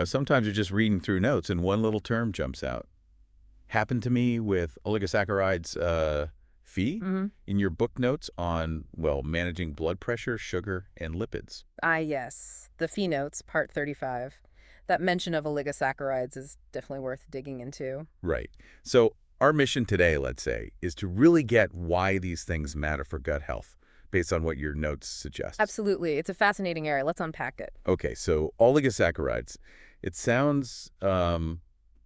Sometimes you're just reading through notes and one little term jumps out. Happened to me with oligosaccharides Phi Hmm. in your book notes on, well, managing blood pressure, sugar, and lipids. Ah, yes. The phenotes, part 35. That mention of oligosaccharides is definitely worth digging into. Right. So our mission today, let's say, is to really get why these things matter for gut health, based on what your notes suggest. Absolutely. It's a fascinating area. Let's unpack it. Okay, so oligosaccharides. It sounds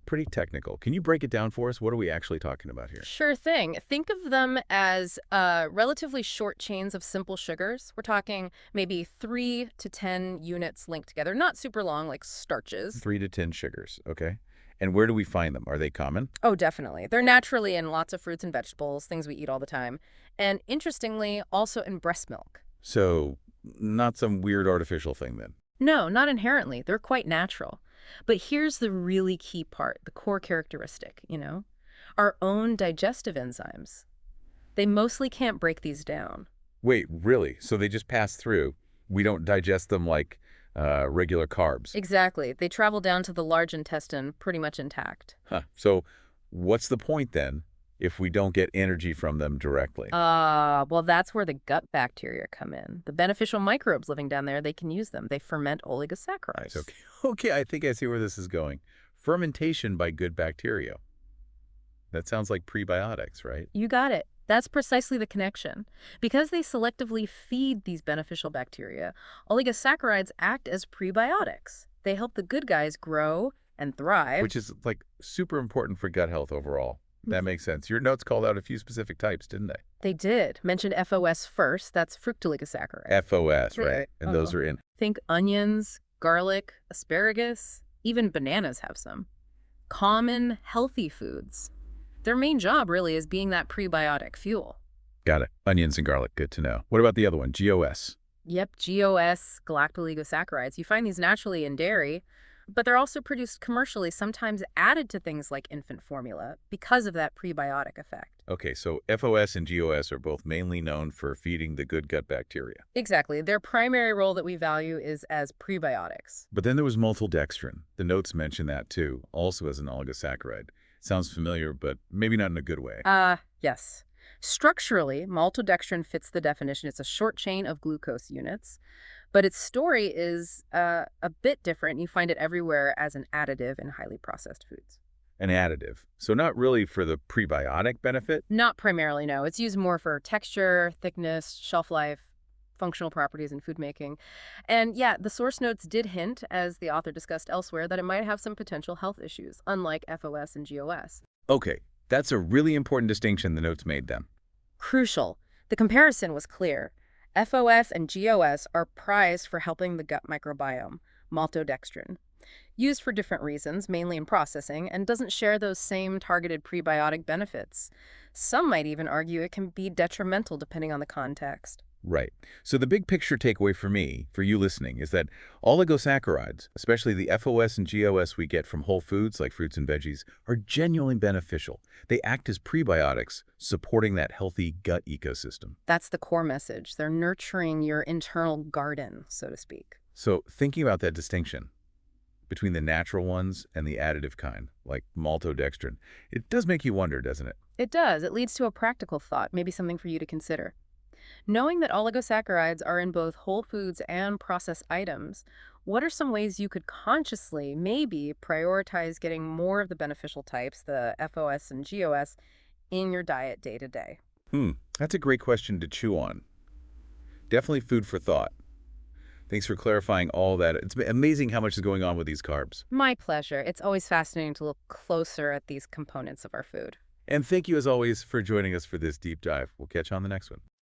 pretty technical. Can you break it down for us? What are we actually talking about here? Sure thing. Think of them as relatively short chains of simple sugars. We're talking maybe 3 to 10 units linked together, not super long like starches. 3 to 10 sugars, okay? And where do we find them? Are they common? Oh, definitely. They're naturally in lots of fruits and vegetables, things we eat all the time. And interestingly, also in breast milk. So not some weird artificial thing then. No, not inherently. They're quite natural. But here's the really key part, the core characteristic. Our own digestive enzymes. They mostly can't break these down. Wait, really? So they just pass through. We don't digest them like regular carbs. Exactly. They travel down to the large intestine pretty much intact. Huh. So what's the point then if we don't get energy from them directly? Well, that's where the gut bacteria come in. The beneficial microbes living down there, they can use them. They ferment Nice. oligosaccharides. Okay. Okay, I think I see where this is going. Fermentation by good bacteria. That sounds like prebiotics, right? You got it. That's precisely the connection. Because they selectively feed these beneficial bacteria, oligosaccharides act as prebiotics. They help the good guys grow and thrive. Which is like super important for gut health overall. That makes sense. Your notes called out a few specific types, didn't they? They did. Mentioned FOS first. That's fructooligosaccharides. FOS, right? Right. And those are in. Think onions, garlic, asparagus, even bananas have some. Common, healthy foods. Their main job really is being that prebiotic fuel. Got it. Onions and garlic. Good to know. What about the other one? GOS. Yep, GOS, galactooligosaccharides. You find these naturally in dairy, but they're also produced commercially, sometimes added to things like infant formula because of that prebiotic effect. Okay, so FOS and GOS are both mainly known for feeding the good gut bacteria. Exactly. Their primary role that we value is as prebiotics. But then there was maltodextrin. The notes mention that too, also as an oligosaccharide. Sounds familiar, but maybe not in a good way. Yes. Structurally, maltodextrin fits the definition. It's a short chain of glucose units, but its story is a bit different. You find it everywhere as an additive in highly processed foods. An additive. So not really for the prebiotic benefit. Not primarily, no. It's used more for texture, thickness, shelf life, functional properties in food making. And yeah, the source notes did hint, as the author discussed elsewhere, that it might have some potential health issues, unlike FOS and GOS. Okay, that's a really important distinction the notes made then. Crucial. The comparison was clear. FOS and GOS are prized for helping the gut microbiome, maltodextrin. Used for different reasons, mainly in processing, and doesn't share those same targeted prebiotic benefits. Some might even argue it can be detrimental depending on the context. Right. So the big picture takeaway for me, for you listening, is that oligosaccharides, especially the FOS and GOS we get from whole foods like fruits and veggies, are genuinely beneficial. They act as prebiotics, supporting that healthy gut ecosystem. That's the core message. They're nurturing your internal garden, so to speak. So thinking about that distinction between the natural ones and the additive kind, like maltodextrin, it does make you wonder, doesn't it? It does. It leads to a practical thought, maybe something for you to consider. Knowing that oligosaccharides are in both whole foods and processed items, what are some ways you could consciously, maybe, prioritize getting more of the beneficial types, the FOS and GOS, in your diet day to day? That's a great question to chew on. Definitely food for thought. Thanks for clarifying all that. It's amazing how much is going on with these carbs. My pleasure. It's always fascinating to look closer at these components of our food. And thank you, as always, for joining us for this deep dive. We'll catch you on the next one.